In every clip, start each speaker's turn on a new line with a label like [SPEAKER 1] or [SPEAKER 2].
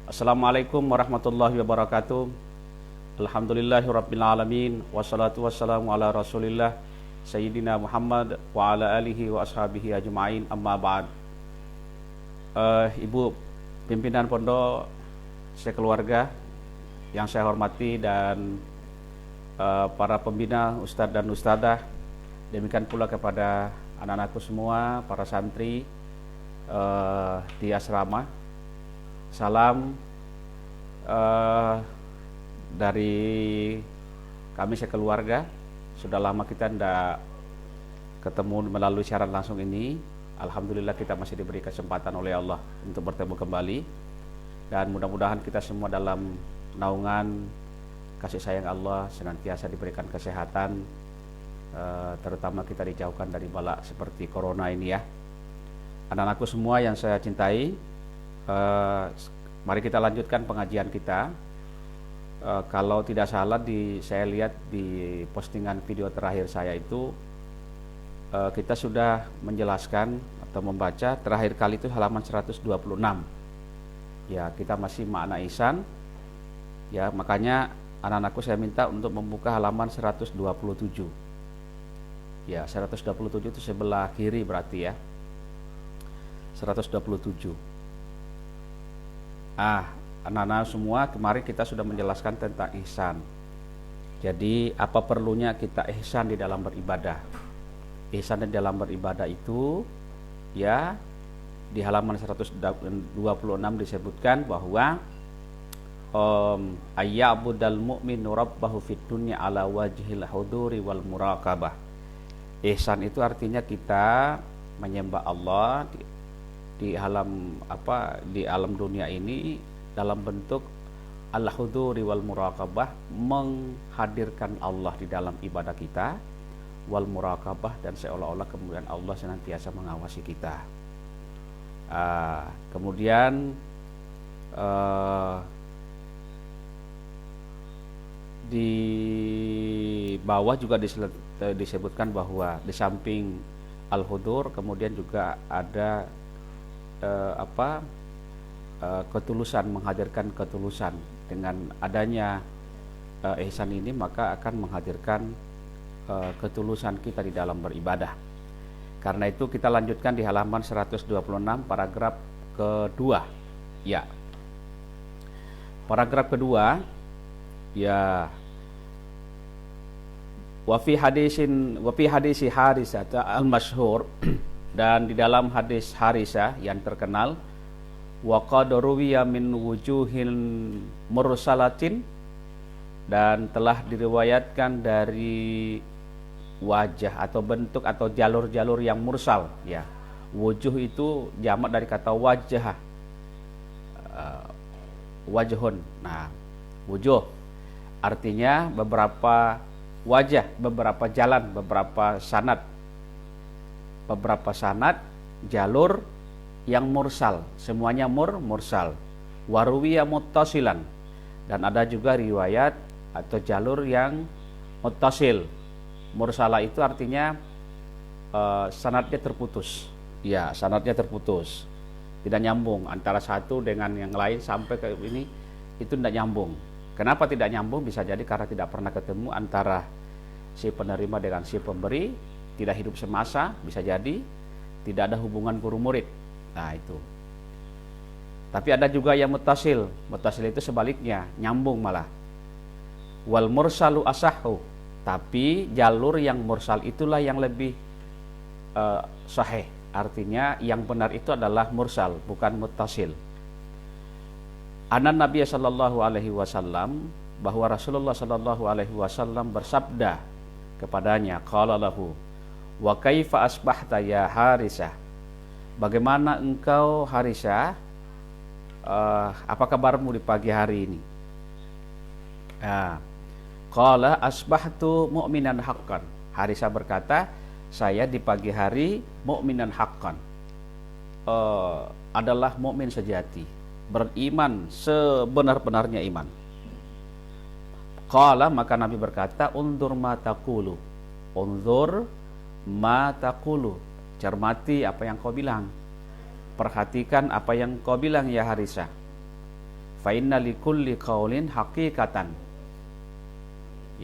[SPEAKER 1] Assalamualaikum warahmatullahi wabarakatuh. Alhamdulillahirrabbilalamin. Wassalatu wassalamu ala rasulillah Sayyidina Muhammad wa ala alihi wa ashabihi ajma'in, amma ba'd. Ibu pimpinan pondok, sekeluarga yang saya hormati, dan para pembina, ustadz dan ustadzah, demikian pula kepada anak-anakku semua, para santri di asrama. Salam dari kami sekeluarga. Sudah lama kita tidak ketemu melalui siaran langsung ini. Alhamdulillah kita masih diberi kesempatan oleh Allah untuk bertemu kembali, dan mudah-mudahan kita semua dalam naungan kasih sayang Allah senantiasa diberikan kesehatan, terutama kita dijauhkan dari bala seperti corona ini ya. Anak-anakku semua yang saya cintai, mari kita lanjutkan pengajian kita. Kalau tidak salah, saya lihat di postingan video terakhir saya itu, kita sudah menjelaskan atau membaca terakhir kali itu halaman 126. Ya, kita masih makna ihsan. Ya, makanya anak-anakku saya minta untuk membuka halaman 127. Ya, 127 itu sebelah kiri berarti ya. 127. Anak-anak semua, kemarin kita sudah menjelaskan tentang ihsan. Jadi apa perlunya kita ihsan di dalam beribadah? Ihsan di dalam beribadah itu ya, di halaman 126 disebutkan bahwa ayya'budal mu'minu rabbahu fid dunya ala wajhil huduri wal muraqabah. Ihsan itu artinya kita menyembah Allah di alam dunia ini dalam bentuk al-huduri wal muraqabah, menghadirkan Allah di dalam ibadah kita, wal muraqabah, dan seolah-olah kemudian Allah senantiasa mengawasi kita. Kemudian di bawah juga disebutkan bahwa di samping al-hudur kemudian juga ada ketulusan, menghadirkan ketulusan. Dengan adanya ihsan ini maka akan menghadirkan ketulusan kita di dalam beribadah. Karena itu kita lanjutkan di halaman 126 paragraf kedua. Ya. Paragraf kedua ya, wa fi hadisi Harisah al-masyhur, dan di dalam hadis Harisah yang terkenal, wa qad ruwiya min wujuhin mursalatin, dan telah diriwayatkan dari wajah atau bentuk atau jalur-jalur yang mursal ya. Wujuh itu jamak dari kata wajah, wajhun. Nah, wujuh artinya beberapa wajah, beberapa jalan, beberapa sanad, jalur yang mursal, semuanya mursal. Waruwiya muttasilan, dan ada juga riwayat atau jalur yang muttasil. Mursalah itu artinya sanadnya terputus. Ya, sanadnya terputus, tidak nyambung antara satu dengan yang lain sampai ke ini, itu tidak nyambung. Kenapa tidak nyambung? Bisa jadi karena tidak pernah ketemu antara si penerima dengan si pemberi, tidak hidup semasa, bisa jadi tidak ada hubungan guru murid. Nah itu. Tapi ada juga yang muttasil. Muttasil itu sebaliknya, nyambung malah. Wal mursalu asahhu, tapi jalur yang mursal itulah yang lebih sahih. Artinya yang benar itu adalah mursal, bukan muttasil. Anan Nabi sallallahu alaihi wasallam, bahwa Rasulullah sallallahu alaihi wasallam bersabda kepadanya, qala lahu, wa kaifa asbahta ya Harisah, bagaimana engkau Harisah, apa kabarmu di pagi hari ini? Qala asbahtu mu'minan haqqan. Harisah berkata, saya di pagi hari mu'minan haqqan, adalah mukmin sejati, beriman sebenar-benarnya iman. Qala, maka Nabi berkata, unzur ma taqulu. Unzur ma taqulu, cermati apa yang kau bilang, perhatikan apa yang kau bilang ya Harisah. fa inna likulli qaulin haqiqatan.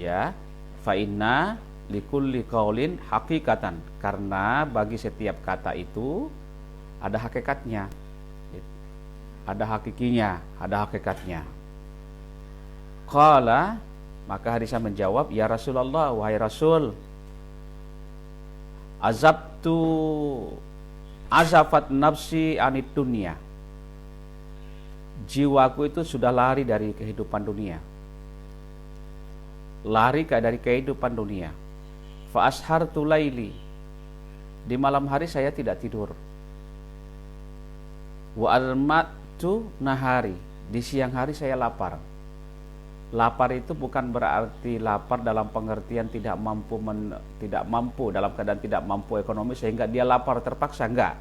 [SPEAKER 1] Ya, fa inna likulli qaulin haqiqatan, karena bagi setiap kata itu ada hakikatnya. Ada hakikinya, ada hakikatnya. Qala, maka Harisah menjawab, ya Rasulullah, wahai Rasul, azafat nafsi anid dunya. Jiwaku itu sudah lari dari kehidupan dunia. Lari dari kehidupan dunia. Fa ashartu laili. Di malam hari saya tidak tidur. Wa almatu nahari. Di siang hari saya lapar. Lapar itu bukan berarti lapar dalam pengertian tidak mampu dalam keadaan tidak mampu ekonomi sehingga dia lapar terpaksa, enggak.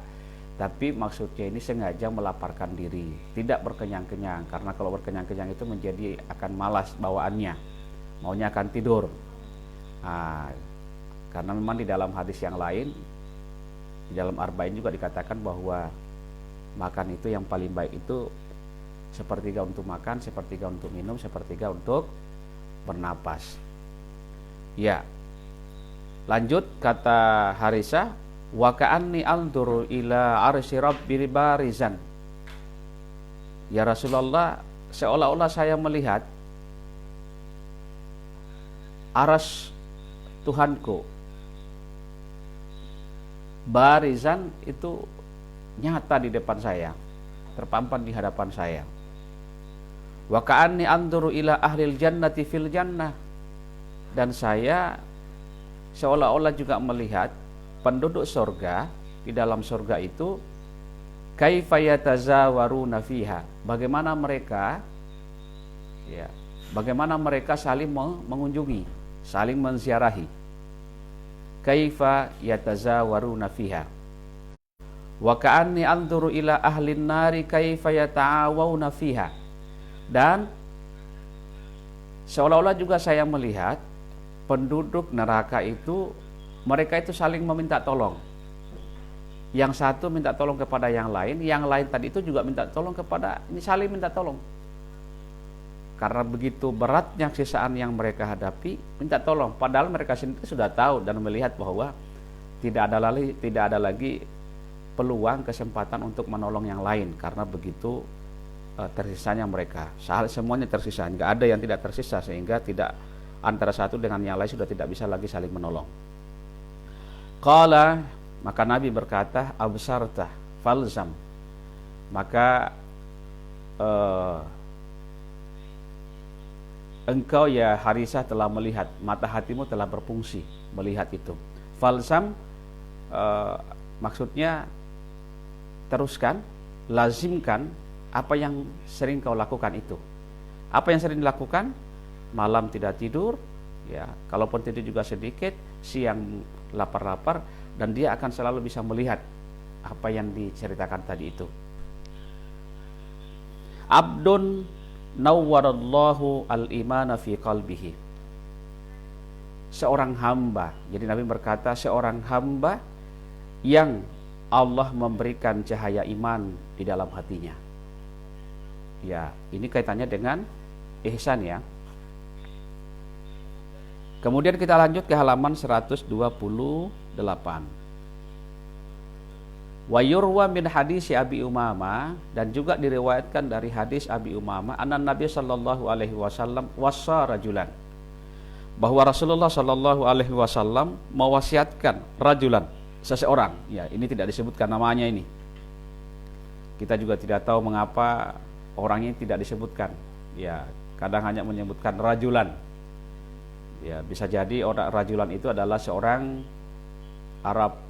[SPEAKER 1] Tapi maksudnya ini sengaja melaparkan diri, tidak berkenyang-kenyang, karena kalau berkenyang-kenyang itu menjadi akan malas bawaannya, maunya akan tidur. Karena memang di dalam hadis yang lain, di dalam Arba'in juga dikatakan bahwa makan itu yang paling baik itu sepertiga untuk makan, sepertiga untuk minum, sepertiga untuk bernapas. Ya. Lanjut kata Harisah, wa ka'anni anzuru ila arsy rabbil barizan. Ya Rasulullah, seolah-olah saya melihat aras Tuhanku. Barizan itu nyata di depan saya, terpampang di hadapan saya. Wa ka'anni anzuru ila ahlil jannati fil jannah, dan saya seolah-olah juga melihat penduduk surga di dalam surga itu, kaifa yatazawaruna fiha, bagaimana mereka saling mengunjungi, saling menziarahi. Kaifa yatazawaruna fiha. Wa ka'anni anzuru ila ahlin nari kaifa yata'awuna fiha. Dan seolah-olah juga saya melihat penduduk neraka itu, mereka itu saling meminta tolong. Yang satu minta tolong kepada yang lain tadi itu juga minta tolong kepada ini, saling minta tolong. Karena begitu beratnya siksaan yang mereka hadapi, minta tolong. Padahal mereka sendiri sudah tahu dan melihat bahwa tidak ada lagi peluang, kesempatan untuk menolong yang lain, karena begitu tersisanya mereka. Semuanya tersisa, nggak ada yang tidak tersisa, sehingga tidak antara satu dengan yang lain sudah tidak bisa lagi saling menolong. Qala, maka Nabi berkata, absarta falzam, maka engkau ya Harisah telah melihat, mata hatimu telah berfungsi melihat itu. Falzam maksudnya teruskan, lazimkan apa yang sering kau lakukan itu. Apa yang sering dilakukan? Malam tidak tidur, ya, kalaupun tidur juga sedikit, siang lapar-lapar, dan dia akan selalu bisa melihat apa yang diceritakan tadi itu. Abdun nawwarallahu al-imana fi qalbihi. Seorang hamba, jadi Nabi berkata seorang hamba yang Allah memberikan cahaya iman di dalam hatinya. Ya, ini kaitannya dengan ihsan ya. Kemudian kita lanjut ke halaman 128. Wa yurwa min hadis Abi Umamah, dan juga diriwayatkan dari hadis Abi Umamah, anna Nabi sallallahu alaihi wasallam wassa rajulan, bahwa Rasulullah sallallahu alaihi wasallam mewasiatkan rajulan, seseorang. Ya, ini tidak disebutkan namanya ini. Kita juga tidak tahu mengapa orangnya tidak disebutkan. Ya, kadang hanya menyebutkan rajulan. Ya, bisa jadi orang rajulan itu adalah seorang Arab,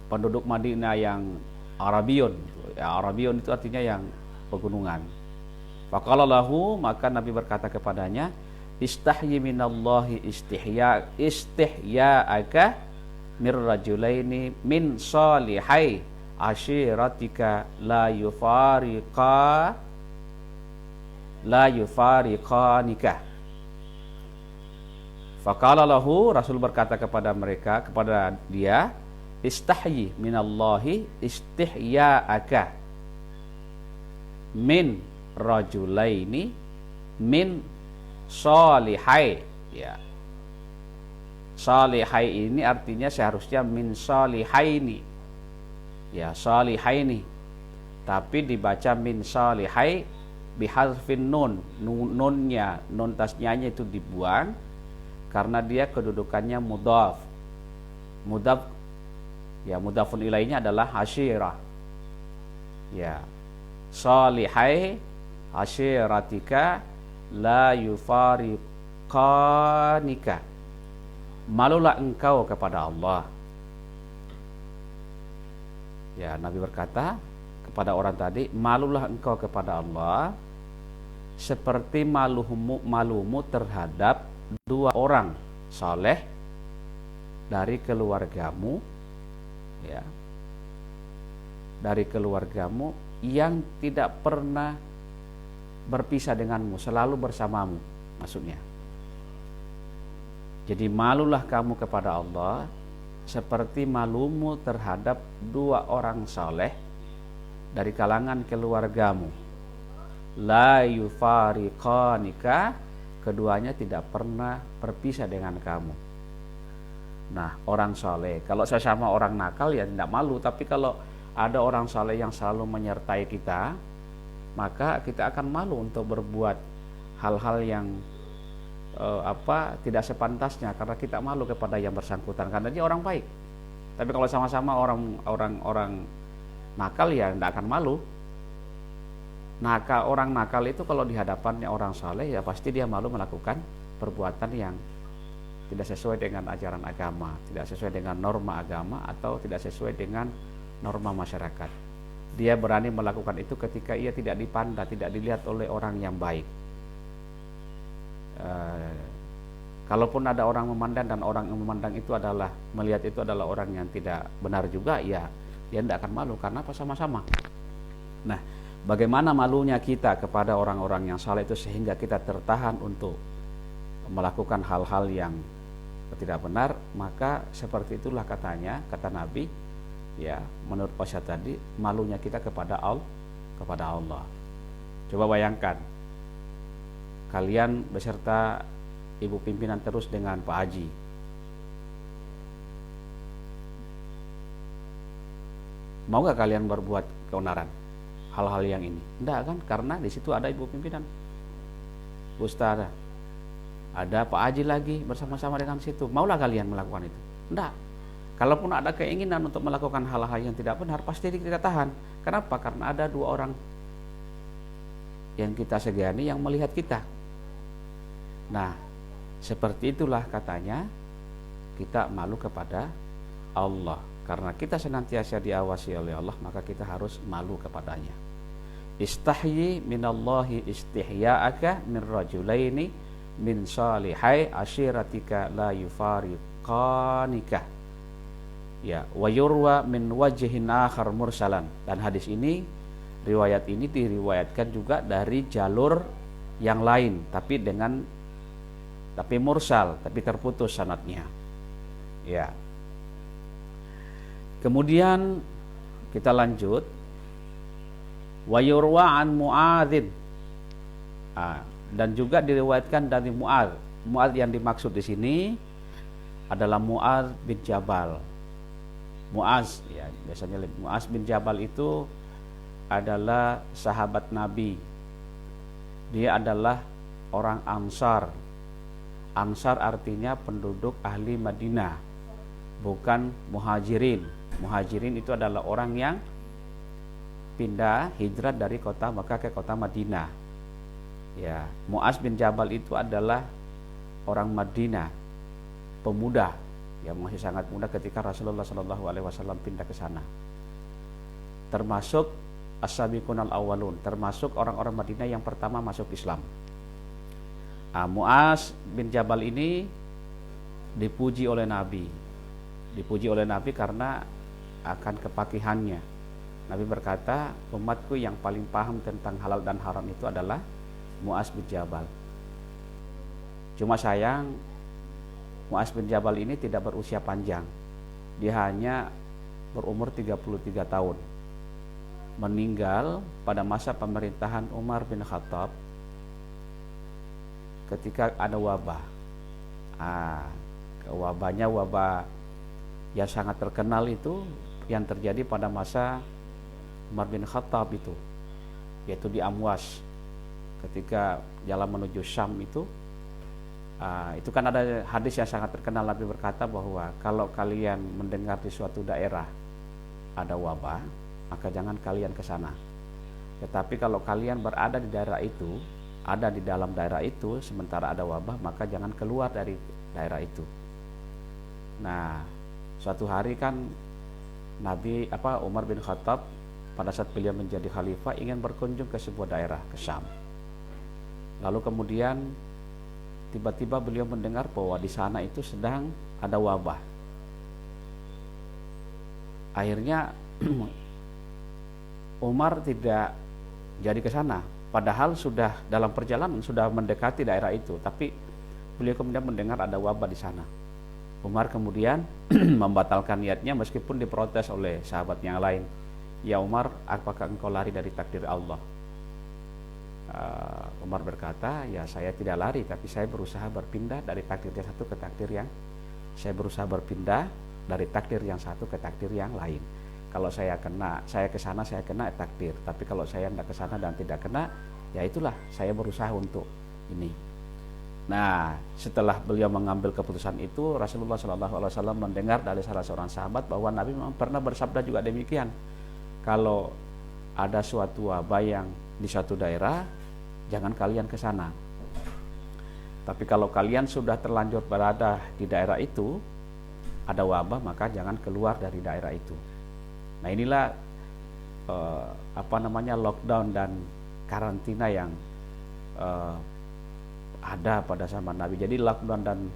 [SPEAKER 1] penduduk Madinah yang Arabion. Ya, Arabion itu artinya yang pegunungan. Faqala lahu, maka Nabi berkata kepadanya, istahyi minallahi istihya'aka mir rajulaini min salihai ashiratika la yufariqanika. Faqala lahu, Rasul berkata kepada dia, istahyi minallahi istihya'aka min rajulaini min salihai. Ya, salihai ini artinya seharusnya min salihaini. Ya, salihaini. Tapi dibaca min salihai bihadfin nun. Nunnya, nun tasniahnya itu dibuang karena dia kedudukannya mudhaf. Mudhaf, ya, mudhafun ilainya adalah asyirah. Ya, salihai asyiratika la yufariqanika. Malulah engkau kepada Allah. Ya, Nabi berkata kepada orang tadi, malulah engkau kepada Allah seperti malumu terhadap dua orang saleh dari keluargamu, ya, dari keluargamu yang tidak pernah berpisah denganmu, selalu bersamamu, maksudnya. Jadi malulah kamu kepada Allah seperti malumu terhadap dua orang saleh dari kalangan keluargamu. La yufariqanika, keduanya tidak pernah berpisah dengan kamu. Nah, orang saleh, kalau sesama orang nakal ya tidak malu, tapi kalau ada orang saleh yang selalu menyertai kita, maka kita akan malu untuk berbuat hal-hal yang tidak sepantasnya, karena kita malu kepada yang bersangkutan karena dia orang baik. Tapi kalau sama-sama orang nakal ya tidak akan malu. Orang nakal itu kalau di hadapannya orang saleh ya pasti dia malu melakukan perbuatan yang tidak sesuai dengan ajaran agama, tidak sesuai dengan norma agama, atau tidak sesuai dengan norma masyarakat. Dia berani melakukan itu ketika ia tidak dipandang, tidak dilihat oleh orang yang baik. Kalaupun ada orang memandang dan orang yang memandang itu adalah melihat itu adalah orang yang tidak benar juga, ya dia tidak akan malu karena apa, sama-sama. Nah, bagaimana malunya kita kepada orang-orang yang saleh itu sehingga kita tertahan untuk melakukan hal-hal yang tidak benar, maka seperti itulah katanya, kata Nabi, ya, menurut Ustaz tadi, malunya kita kepada Allah. Coba bayangkan, kalian beserta ibu pimpinan terus dengan Pak Haji. Mau gak kalian berbuat keonaran hal-hal yang ini? Enggak kan, karena di situ ada ibu pimpinan, Ustaz, ada Pak Haji lagi bersama-sama dengan situ. Maulah kalian melakukan itu? Enggak. Kalaupun ada keinginan untuk melakukan hal-hal yang tidak benar, pasti kita tahan. Kenapa? Karena ada dua orang yang kita segani yang melihat kita. Nah, seperti itulah katanya kita malu kepada Allah. Karena kita senantiasa diawasi oleh Allah, maka kita harus malu kepadanya. Istahyi minallahi istihya'aka min rajulaini min salihai ashiratika la yufariqanika. Ya, wa yurwa min wajhin akhar mursalan. Dan hadis ini, riwayat ini diriwayatkan juga dari jalur yang lain, tapi mursal, tapi terputus sanadnya. Ya. Kemudian kita lanjut. Wa yurwa an Mu'adzin. Dan juga diriwayatkan dari Mu'adz. Mu'adz yang dimaksud di sini adalah Mu'adz bin Jabal. Mu'adz, ya, biasanya Mu'adz bin Jabal itu adalah sahabat Nabi. Dia adalah orang Ansar. Ansar artinya penduduk ahli Madinah, bukan Muhajirin. Muhajirin itu adalah orang yang pindah hijrah dari kota Makkah ke kota Madinah. Ya, Mu'adz bin Jabal itu adalah orang Madinah, pemuda yang masih sangat muda ketika Rasulullah SAW pindah ke sana. Termasuk as-sabiqunal awwalun, termasuk orang-orang Madinah yang pertama masuk Islam. Mu'adz bin Jabal ini dipuji oleh Nabi. Dipuji oleh Nabi karena akan kepakihannya. Nabi berkata, umatku yang paling paham tentang halal dan haram itu adalah Mu'adz bin Jabal. Cuma sayang, Mu'adz bin Jabal ini tidak berusia panjang. Dia hanya berumur 33 tahun. meninggal pada masa pemerintahan Umar bin Khattab ketika ada wabah. Wabahnya wabah yang sangat terkenal itu yang terjadi pada masa Umar bin Khattab itu, yaitu di Amwas ketika jalan menuju Syam itu kan ada hadis yang sangat terkenal. Nabi berkata bahwa kalau kalian mendengar di suatu daerah ada wabah, maka jangan kalian ke sana. Tetapi kalau kalian berada di daerah itu, ada di dalam daerah itu sementara ada wabah, maka jangan keluar dari daerah itu. Nah, suatu hari kan Umar bin Khattab pada saat beliau menjadi khalifah ingin berkunjung ke sebuah daerah, ke Syam. Lalu kemudian tiba-tiba beliau mendengar bahwa di sana itu sedang ada wabah. Akhirnya Umar tidak jadi ke sana, padahal sudah dalam perjalanan, sudah mendekati daerah itu, tapi beliau kemudian mendengar ada wabah di sana. Umar kemudian membatalkan niatnya meskipun diprotes oleh sahabat yang lain. Ya Umar, apakah engkau lari dari takdir Allah? Umar berkata, ya saya tidak lari, tapi saya berusaha berpindah dari takdir yang satu ke takdir yang satu ke takdir yang lain. Kalau saya ke sana saya kena takdir, tapi kalau saya tidak ke sana dan tidak kena, ya itulah saya berusaha untuk ini. Nah, setelah beliau mengambil keputusan itu, Rasulullah SAW mendengar dari salah seorang sahabat bahwa Nabi memang pernah bersabda juga demikian. Kalau ada suatu wabah yang di suatu daerah, jangan kalian ke sana. Tapi kalau kalian sudah terlanjur berada di daerah itu, ada wabah, maka jangan keluar dari daerah itu. Nah, inilah lockdown dan karantina yang ada pada zaman Nabi. Jadi lockdown dan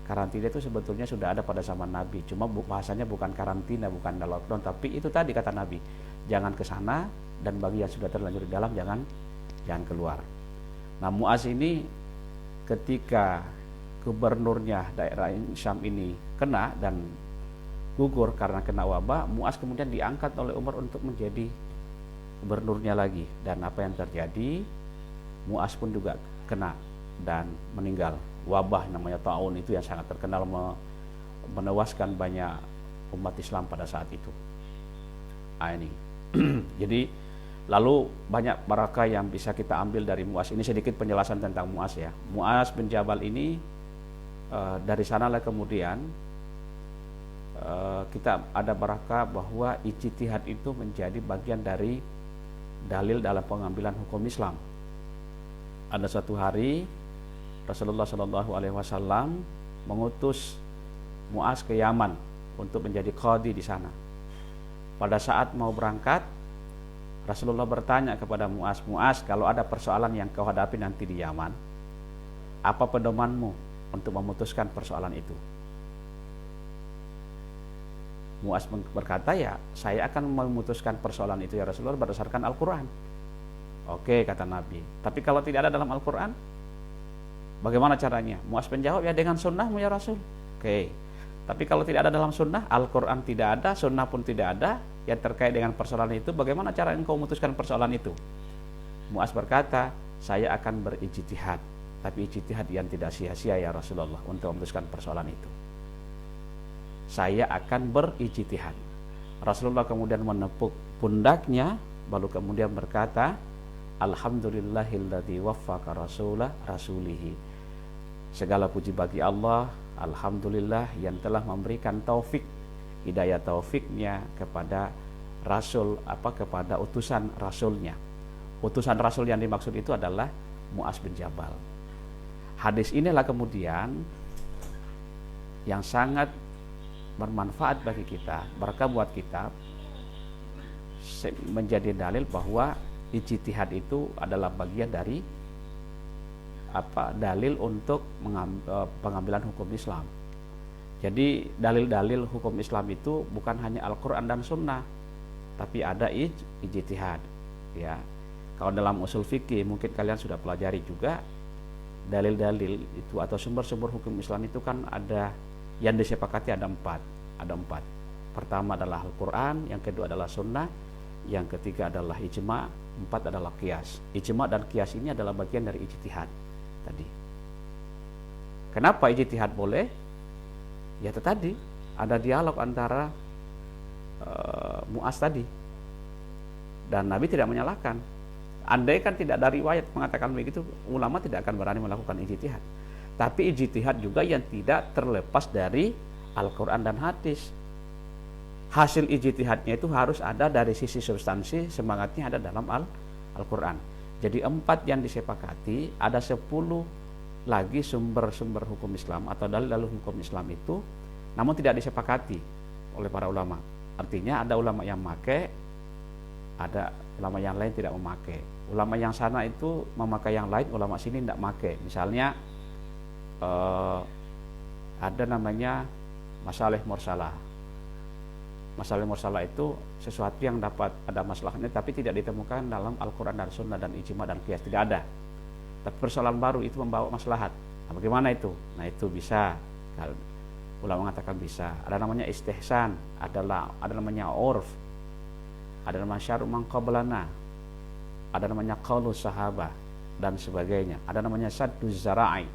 [SPEAKER 1] karantina itu sebetulnya sudah ada pada zaman Nabi. Cuma bahasanya bukan karantina, bukan lockdown, tapi itu tadi kata Nabi, jangan ke sana, dan bagi yang sudah terlanjur di dalam jangan keluar. Nah, Muaz ini ketika gubernurnya daerah Syam ini kena dan gugur karena kena wabah, Muaz kemudian diangkat oleh Umar untuk menjadi gubernurnya lagi. Dan apa yang terjadi, Muaz pun juga kena dan meninggal. Wabah namanya Ta'un itu yang sangat terkenal menewaskan banyak umat Islam pada saat itu. Ini jadi lalu banyak barakah yang bisa kita ambil dari Muaz. Ini sedikit penjelasan tentang Muaz ya. Muaz bin Jabal ini dari sanalah kemudian kita ada barakah bahwa ijtihad itu menjadi bagian dari dalil dalam pengambilan hukum Islam. Ada suatu hari Rasulullah SAW mengutus Muaz ke Yaman untuk menjadi qadhi di sana. Pada saat mau berangkat, Rasulullah bertanya kepada Muaz, Muaz, kalau ada persoalan yang kau hadapi nanti di Yaman, apa pedomanmu untuk memutuskan persoalan itu? Muaz berkata, ya saya akan memutuskan persoalan itu ya Rasulullah berdasarkan Al-Quran. Oke, kata Nabi, tapi kalau tidak ada dalam Al-Quran, bagaimana caranya? Muaz menjawab, ya dengan sunnahmu ya Rasul. Oke, tapi kalau tidak ada dalam sunnah, Al-Quran tidak ada, sunnah pun tidak ada yang terkait dengan persoalan itu, bagaimana cara engkau memutuskan persoalan itu? Muaz berkata, saya akan berijtihad, tapi ijtihad yang tidak sia-sia ya Rasulullah untuk memutuskan persoalan itu. Saya akan berijtihad. Rasulullah kemudian menepuk pundaknya, lalu kemudian berkata, Alhamdulillahilladzi waffaqa rasulihi. Segala puji bagi Allah, alhamdulillah yang telah memberikan taufik, hidayah taufiknya kepada kepada utusan rasulnya. Utusan rasul yang dimaksud itu adalah Muaz bin Jabal. Hadis inilah kemudian yang sangat bermanfaat bagi kita, berkah buat kita, menjadi dalil bahwa ijtihad itu adalah bagian dari dalil untuk pengambilan hukum Islam. Jadi dalil-dalil hukum Islam itu bukan hanya Al-Quran dan Sunnah, tapi ada ijtihad. Ya, kalau dalam usul fikih mungkin kalian sudah pelajari juga, dalil-dalil itu atau sumber-sumber hukum Islam itu kan ada yang disepakati ada empat. Pertama adalah Al-Quran, yang kedua adalah Sunnah, yang ketiga adalah ijma, 4 adalah qiyas. Ijma dan qiyas ini adalah bagian dari ijtihad tadi. Kenapa ijtihad boleh? Ya itu tadi, ada dialog antara Mu'az tadi, dan Nabi tidak menyalahkan. Andai kan tidak ada riwayat mengatakan begitu, ulama tidak akan berani melakukan ijtihad. Tapi ijtihad juga yang tidak terlepas dari Al-Quran dan hadis. Hasil ijtihadnya itu harus ada dari sisi substansi, semangatnya ada dalam Al-Quran. Jadi 4 yang disepakati, ada 10 lagi sumber-sumber hukum Islam atau dalil-dalil hukum Islam itu, namun tidak disepakati oleh para ulama. Artinya ada ulama yang memakai, ada ulama yang lain tidak memakai. Ulama yang sana itu memakai yang lain, ulama sini tidak memakai. Misalnya ada namanya masalah mursalah. Masalah mursalah itu sesuatu yang dapat ada masalahnya tapi tidak ditemukan dalam Al-Quran dan Sunnah dan ijma dan qiyas, tidak ada. Tapi persoalan baru itu membawa maslahat. Nah, bagaimana itu? Nah, itu bisa. Ulama mengatakan bisa. Ada namanya istihsan, ada namanya urf, ada namanya syar'u man qablana, ada namanya qaulus sahabah dan sebagainya. Ada namanya sadduz zara'i.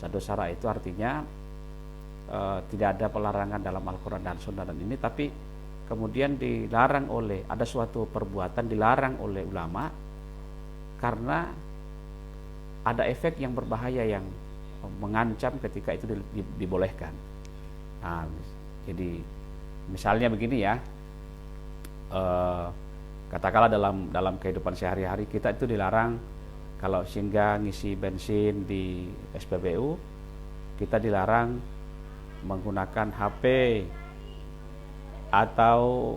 [SPEAKER 1] Sadduz zara'i itu artinya tidak ada pelarangan dalam Al-Quran dan Sunnah dan ini, tapi kemudian dilarang oleh, ada suatu perbuatan dilarang oleh ulama karena ada efek yang berbahaya yang mengancam ketika itu dibolehkan. Nah, jadi misalnya begini ya, katakanlah dalam kehidupan sehari-hari kita itu dilarang kalau singgah ngisi bensin di SPBU, kita dilarang menggunakan HP atau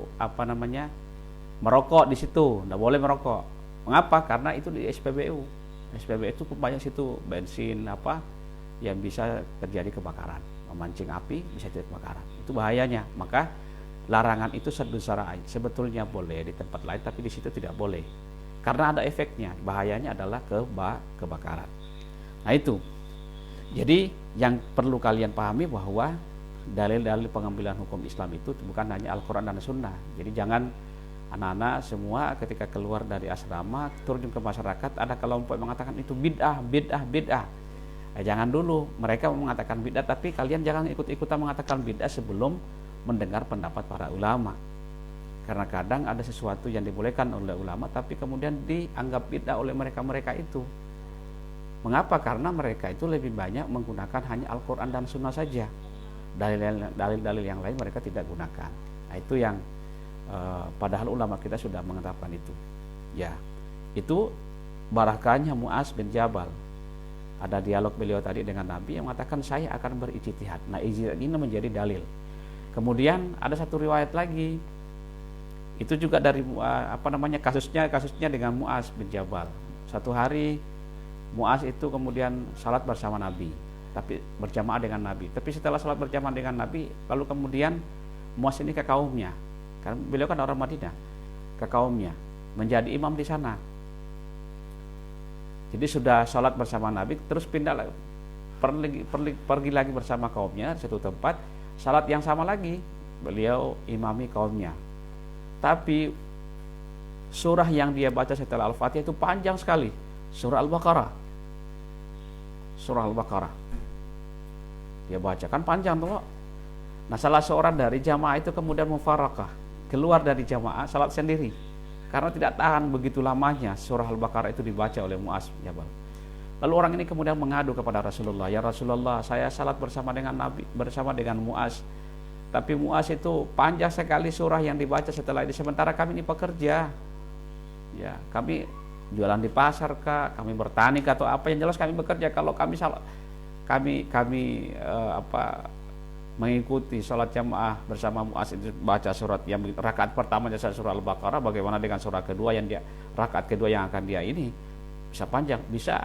[SPEAKER 1] merokok di situ, tidak boleh merokok. Mengapa? Karena itu di SPBU. SPBU itu banyak situ bensin yang bisa terjadi kebakaran, memancing api bisa terjadi kebakaran. Itu bahayanya. Maka larangan itu sadduz zara'i sebetulnya boleh di tempat lain, tapi di situ tidak boleh karena ada efeknya. Bahayanya adalah kebakaran. Nah itu. Jadi yang perlu kalian pahami bahwa dalil-dalil pengambilan hukum Islam itu bukan hanya Al-Quran dan Sunnah. Jadi jangan anak-anak semua ketika keluar dari asrama turun ke masyarakat ada kelompok yang mengatakan itu bid'ah. Jangan dulu mereka mengatakan bid'ah, tapi kalian jangan ikut-ikutan mengatakan bid'ah sebelum mendengar pendapat para ulama. Karena kadang ada sesuatu yang dibolehkan oleh ulama tapi kemudian dianggap bid'ah oleh mereka-mereka itu. Mengapa? Karena mereka itu lebih banyak menggunakan hanya Al-Quran dan Sunnah saja. Dalil-dalil yang lain mereka tidak gunakan. Nah itu yang padahal ulama kita sudah mengatakan itu. Ya, itu barakahnya Mu'az bin Jabal. Ada dialog beliau tadi dengan Nabi yang mengatakan saya akan berijtihad. Nah ijtihad ini menjadi dalil. Kemudian ada satu riwayat lagi. Itu juga dari kasusnya dengan Mu'az bin Jabal. Satu hari Mu'az itu kemudian salat bersama Nabi, tapi berjamaah dengan Nabi. Tapi setelah salat berjamaah dengan Nabi, lalu kemudian Mu'az ini ke kaumnya, kan beliau kan orang Madinah, ke kaumnya menjadi imam di sana. Jadi sudah salat bersama Nabi, terus pindah pergi lagi bersama kaumnya di satu tempat, salat yang sama lagi, beliau imami kaumnya. Tapi surah yang dia baca setelah Al-Fatihah itu panjang sekali. Surah Al-Baqarah. Dia baca kan panjang tuh. Nah, salah seorang dari jamaah itu kemudian mufarakah, keluar dari jamaah salat sendiri. Karena tidak tahan begitu lamanya surah Al-Baqarah itu dibaca oleh Mu'az bin Jabal. Lalu orang ini kemudian mengadu kepada Rasulullah, "Ya Rasulullah, saya salat bersama dengan Nabi, bersama dengan Mu'az. Tapi Mu'az itu panjang sekali surah yang dibaca setelah ini, sementara kami ini pekerja. Ya, kami jualan di pasar kah, kami bertani kah, atau apa, yang jelas kami bekerja. Kalau kami mengikuti sholat jamaah bersama Mu'az itu baca surat yang rakaat pertama surah Al-Baqarah, bagaimana dengan surah kedua yang dia rakaat kedua yang akan dia ini bisa panjang, bisa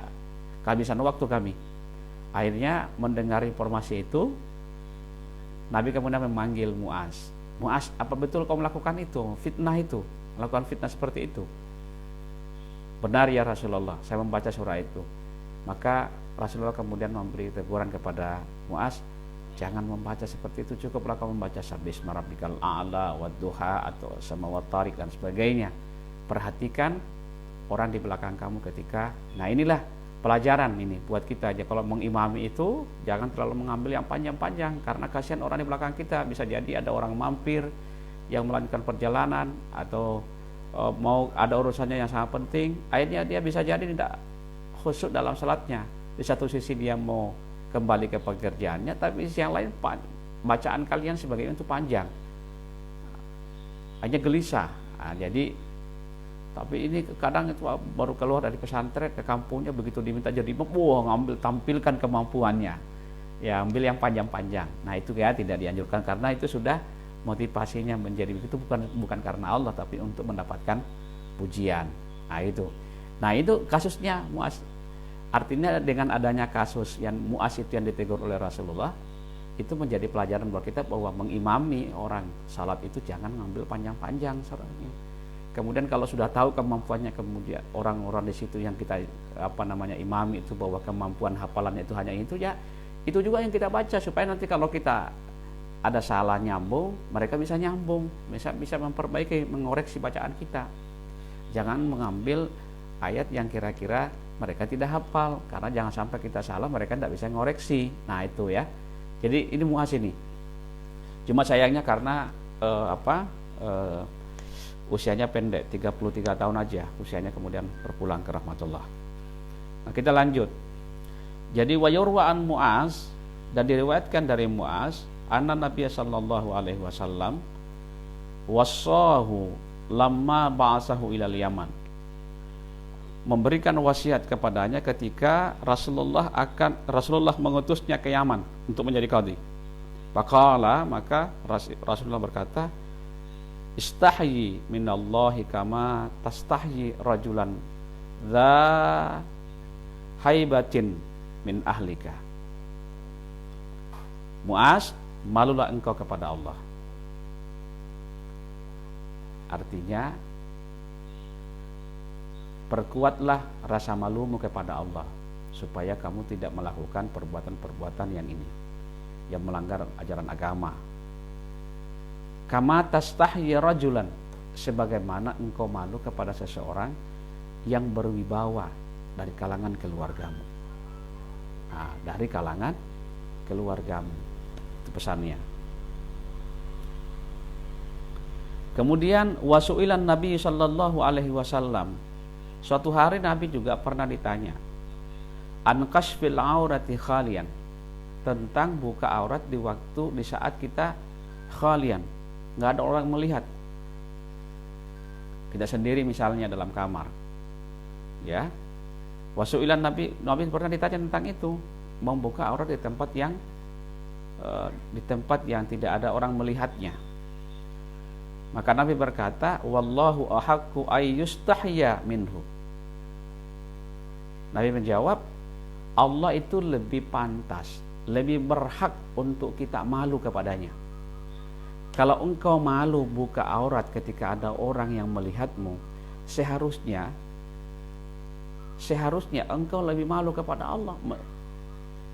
[SPEAKER 1] kehabisan waktu kami." Akhirnya mendengar informasi itu, Nabi kemudian memanggil Mu'az. "Mu'az, apa betul kau melakukan itu, melakukan fitnah seperti itu?" "Benar ya Rasulullah, saya membaca surah itu." Maka Rasulullah kemudian memberi teguran kepada Mu'az, Jangan membaca seperti itu, cukuplah kamu membaca Sabbisma rabbikal a'la wadduha atau samawat tariq dan sebagainya. Perhatikan orang di belakang kamu ketika, nah inilah pelajaran ini buat kita aja. Kalau mengimami itu jangan terlalu mengambil yang panjang-panjang, karena kasihan orang di belakang kita. Bisa jadi ada orang mampir yang melanjutkan perjalanan atau mau ada urusannya yang sangat penting, akhirnya dia bisa jadi tidak khusyuk dalam salatnya. Di satu sisi dia mau kembali ke pekerjaannya, tapi sisi yang lain bacaan kalian sebagainya itu panjang, hanya gelisah. Nah, jadi tapi ini kadang itu baru keluar dari pesantren ke kampungnya, begitu diminta jadi ngambil, tampilkan kemampuannya, ya ambil yang panjang-panjang. Nah itu ya tidak dianjurkan, karena itu sudah motivasinya menjadi begitu bukan karena Allah, tapi untuk mendapatkan pujian. Nah itu kasusnya Mu'az. Artinya dengan adanya kasus yang Mu'az itu yang ditegur oleh Rasulullah, itu menjadi pelajaran buat kita bahwa mengimami orang salat itu jangan ngambil panjang-panjang salatnya. Kemudian kalau sudah tahu kemampuannya, kemudian orang-orang di situ yang kita imami itu bahwa kemampuan hafalannya itu hanya itu, ya itu juga yang kita baca, supaya nanti kalau kita ada salah nyambung, mereka bisa nyambung, bisa memperbaiki, mengoreksi bacaan kita. Jangan mengambil ayat yang kira-kira mereka tidak hafal, karena jangan sampai kita salah, mereka tidak bisa ngoreksi. Nah itu ya. Jadi ini Mu'az ini. Cuma sayangnya karena usianya pendek, 33 tahun aja usianya, kemudian berpulang ke rahmatullah. Nah kita lanjut. Jadi wa yurwa an Mu'az, dan diriwayatkan dari Mu'az, anna Nabi sallallahu alaihi wasallam wassahu lamma ba'asahu ilal Yaman, memberikan wasiat kepadanya ketika Rasulullah mengutusnya ke Yaman untuk menjadi qadhi. Faqala, maka Rasulullah berkata, istahyi minallahi kama tastahyi rajulan dza haibatin min ahlika. Mu'az, malulah engkau kepada Allah. Artinya, perkuatlah rasa malumu kepada Allah, supaya kamu tidak melakukan perbuatan-perbuatan yang ini, yang melanggar ajaran agama. Kama tastahyi rajulan, sebagaimana engkau malu kepada seseorang yang berwibawa dari kalangan keluargamu. Nah, dari kalangan keluargamu, itu pesannya. Kemudian wasu'ilan Nabi sallallahu alaihi wasallam, suatu hari Nabi juga pernah ditanya an kasfil aurati khalian, tentang buka aurat di saat kita khalian, nggak ada orang melihat, kita sendiri misalnya dalam kamar, ya. Wasu'ilan Nabi pernah ditanya tentang itu, membuka aurat di tempat yang tidak ada orang melihatnya. Maka Nabi berkata, wallahu ahaqqu ayyustahya minhu. Nabi menjawab, Allah itu lebih pantas, lebih berhak untuk kita malu kepadanya. Kalau engkau malu buka aurat ketika ada orang yang melihatmu, seharusnya engkau lebih malu kepada Allah.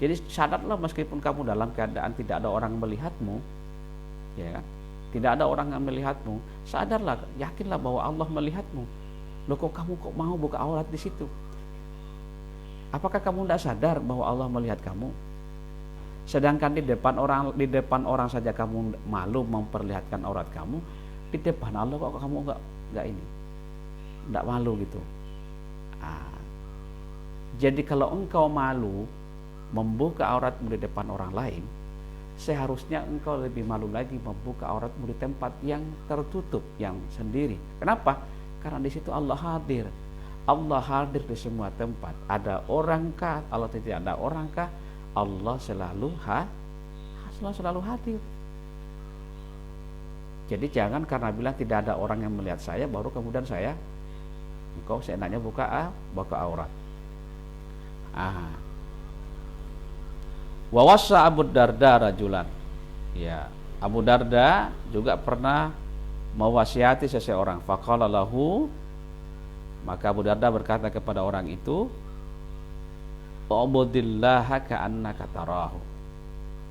[SPEAKER 1] Jadi sadarlah, meskipun kamu dalam keadaan tidak ada orang melihatmu, ya kan? Tidak ada orang yang melihatmu, sadarlah, yakinlah bahwa Allah melihatmu. Loh, kamu mau buka aurat di situ? Apakah kamu tidak sadar bahwa Allah melihat kamu? Sedangkan di depan orang saja kamu malu memperlihatkan aurat kamu, di depan Allah kok kamu enggak malu gitu. Jadi kalau engkau malu membuka auratmu di depan orang lain, seharusnya engkau lebih malu lagi membuka auratmu di tempat yang tertutup, yang sendiri. Kenapa? Karena di situ Allah hadir. Allah hadir di semua tempat. Ada orangkah? Allah tidak ada orangkah? Allah selalu hadir. Jadi jangan karena bilang tidak ada orang yang melihat saya, baru kemudian engkau seenaknya buka aurat. Wa wassa Abu Darda rajulan. Ya, Abu Darda juga pernah mewasiati seseorang. Faqala lahu, maka Abu Darda berkata kepada orang itu, ubudillaha ka'annaka tarahu.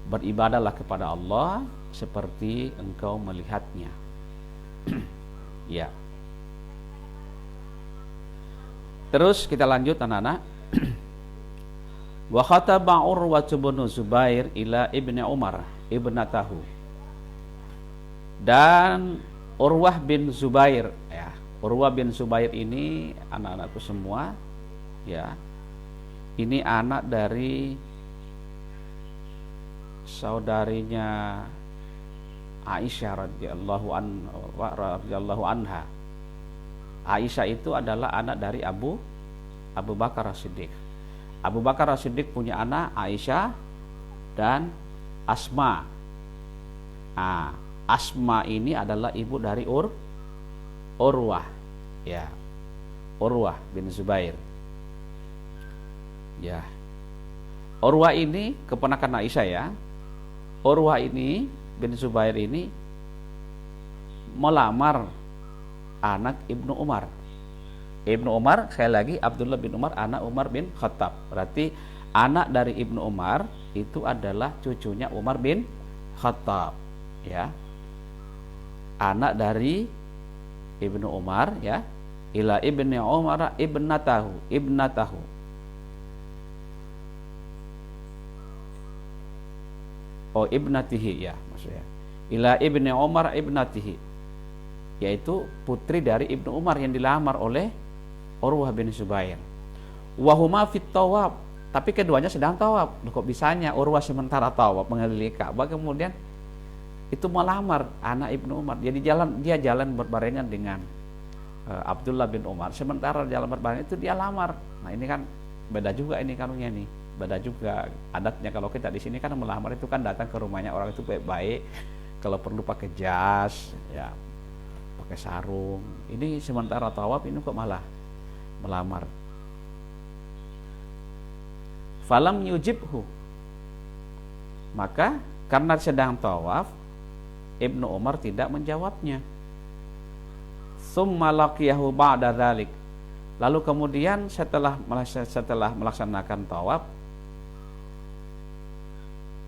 [SPEAKER 1] beribadahlah kepada Allah seperti engkau melihatnya. Ya. Terus kita lanjut anak-anak. Wa khataba Urwah bin Zubair ila Ibnu Umar ibnatahu. Dan Urwah bin Zubair, ya. Urwah bin Zubair ini anak-anakku semua, ya. Ini anak dari saudarinya Aisyah radhiyallahu anha. Aisyah itu adalah anak dari Abu Bakar As-Siddiq. Abu Bakar As-Siddiq punya anak Aisyah dan Asma. Asma ini adalah ibu dari Urwah, ya. Urwah bin Zubair. Ya. Urwah ini keponakan Aisyah, ya. Urwah ini bin Zubair ini melamar anak Ibnu Umar. Ibnu Umar, sekali lagi Abdullah bin Umar anak Umar bin Khattab. Berarti anak dari Ibnu Umar itu adalah cucunya Umar bin Khattab, ya. Anak dari Ibnu Umar, ya. Ila Ibnu Umar ibnatahu. Oh, ibnatihi, ya maksudnya. Ila Ibnu Umar ibnatihi, yaitu putri dari Ibnu Umar yang dilamar oleh Urwah bin Zubair. Wahuma fit tawaf, tapi keduanya sedang tawaf. Kok bisanya Urwah sementara tawaf mengelilingi Ka'bah, kemudian itu melamar anak Ibnu Umar. Jadi dia jalan berbarengan dengan Abdullah bin Umar. Sementara jalan berbarengan itu dia lamar. Nah, ini kan beda juga ini karunya nih. Beda juga adatnya. Kalau kita di sini kan melamar itu kan datang ke rumahnya orang itu baik-baik. Kalau perlu pakai jas, ya, pakai sarung. Ini sementara tawaf ini kok malah melamar. Falam yujibhu, maka karena sedang tawaf Ibnu Umar tidak menjawabnya. Summa laqiyahu ba'da dzalik, lalu kemudian setelah melaksanakan tawaf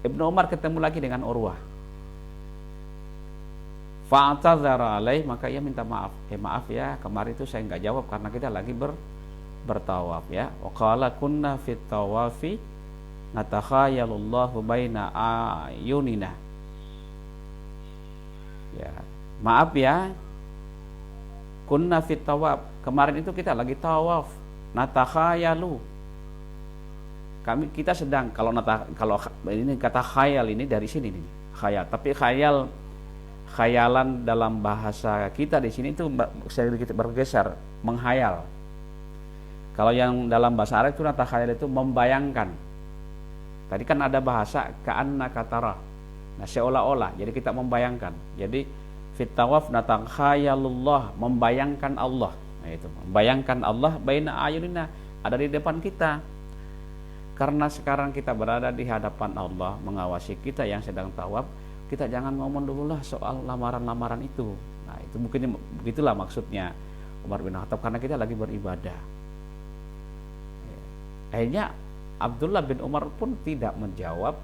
[SPEAKER 1] Ibnu Umar ketemu lagi dengan Urwah. Fa'tadzara alaih, maka ia minta maaf. Maaf ya, kemarin itu saya enggak jawab karena kita lagi bertawaf, ya. Wa qala kunna fit tawafi natakhayalullahu baina ayunina. Ya, maaf ya. Kunna fit tawaf. Kemarin itu kita lagi tawaf. Natakhayalu. Kita sedang, kalau ini kata khayal ini dari sini nih. Khayal, tapi khayalan dalam bahasa kita di sini itu sedikit bergeser, menghayal. Kalau yang dalam bahasa Arab itu natakhayal itu membayangkan. Tadi kan ada bahasa ka'annaka tarah. Nah, seolah-olah, jadi kita membayangkan. Jadi fit tawaf natakhayalullah, membayangkan Allah. Nah, itu membayangkan Allah baina ayunina, ada di depan kita. Karena sekarang kita berada di hadapan Allah mengawasi kita yang sedang tawaf, kita jangan ngomong dulu lah soal lamaran-lamaran itu. Nah, itu mungkin begitulah maksudnya Umar bin Khattab, karena kita lagi beribadah. Akhirnya Abdullah bin Umar pun tidak menjawab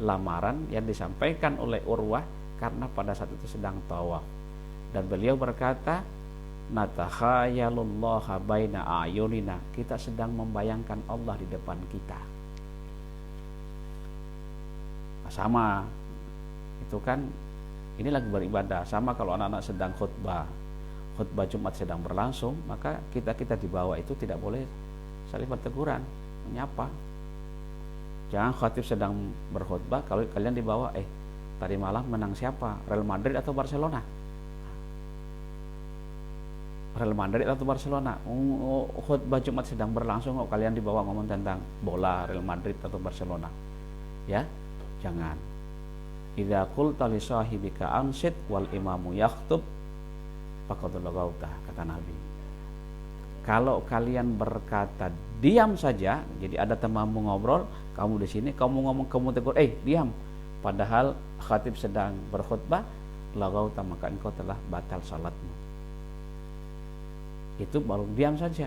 [SPEAKER 1] lamaran yang disampaikan oleh Urwah karena pada saat itu sedang tawaf. Dan beliau berkata, natakhayalullaha baina ayunina, kita sedang membayangkan Allah di depan kita. Nah, sama itu kan, ini lagi beribadah. Sama kalau anak-anak sedang khutbah Jumat sedang berlangsung, maka kita di bawah itu tidak boleh saling berteguran, menyapa. Jangan khatib sedang berkhutbah, kalau kalian di bawah, tadi malam menang siapa? Real Madrid atau Barcelona? Real Madrid atau Barcelona. Khutbah Jumat sedang berlangsung, kok kalian di bawah ngomong tentang bola, Real Madrid atau Barcelona? Ya, jangan. Idza qulta li sahibika ansit wal imamu yakhthub faqad lagauta, kata Nabi. Kalau kalian berkata diam saja, jadi ada temanmu ngobrol, kamu di sini, kamu ngomong, kamu tegur, diam, padahal khatib sedang berkhutbah, lagauta, maka engkau telah batal salatmu. Itu baru diam saja.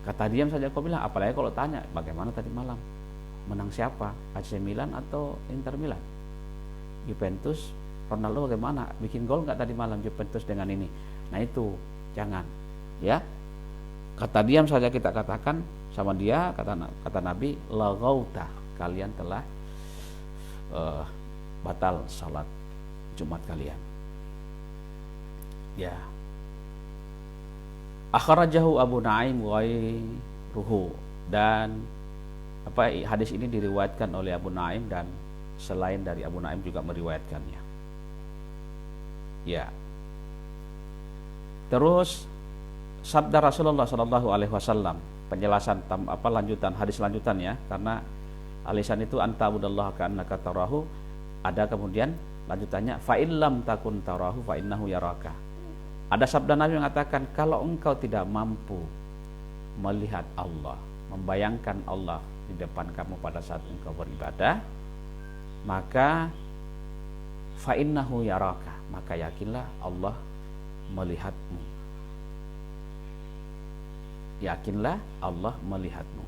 [SPEAKER 1] Kata diam saja kau bilang, apalagi kalau tanya bagaimana tadi malam, menang siapa? AC Milan atau Inter Milan? Juventus, Ronaldo bagaimana? Bikin gol nggak tadi malam Juventus dengan ini? Nah itu jangan, ya. Kata diam saja kita katakan sama dia, kata Nabi, laghauta, kalian telah batal salat Jumat kalian. Ya. Akhrajahu Abu Nu'aim wa ghairuhu, dan hadis ini diriwayatkan oleh Abu Nu'aim dan selain dari Abu Nu'aim juga meriwayatkannya. Ya. Terus sabda Rasulullah Shallallahu Alaihi Wasallam, penjelasan lanjutan hadis lanjutannya, karena alisan itu anta budallah ka'annaka tarahu, ada kemudian lanjutannya fa illam takun tarahu fa innahu yaraka. Ada sabda Nabi mengatakan, kalau engkau tidak mampu melihat Allah, membayangkan Allah di depan kamu pada saat engkau beribadah, maka fa innahu yaraka, maka yakinlah Allah melihatmu. Yakinlah Allah melihatmu.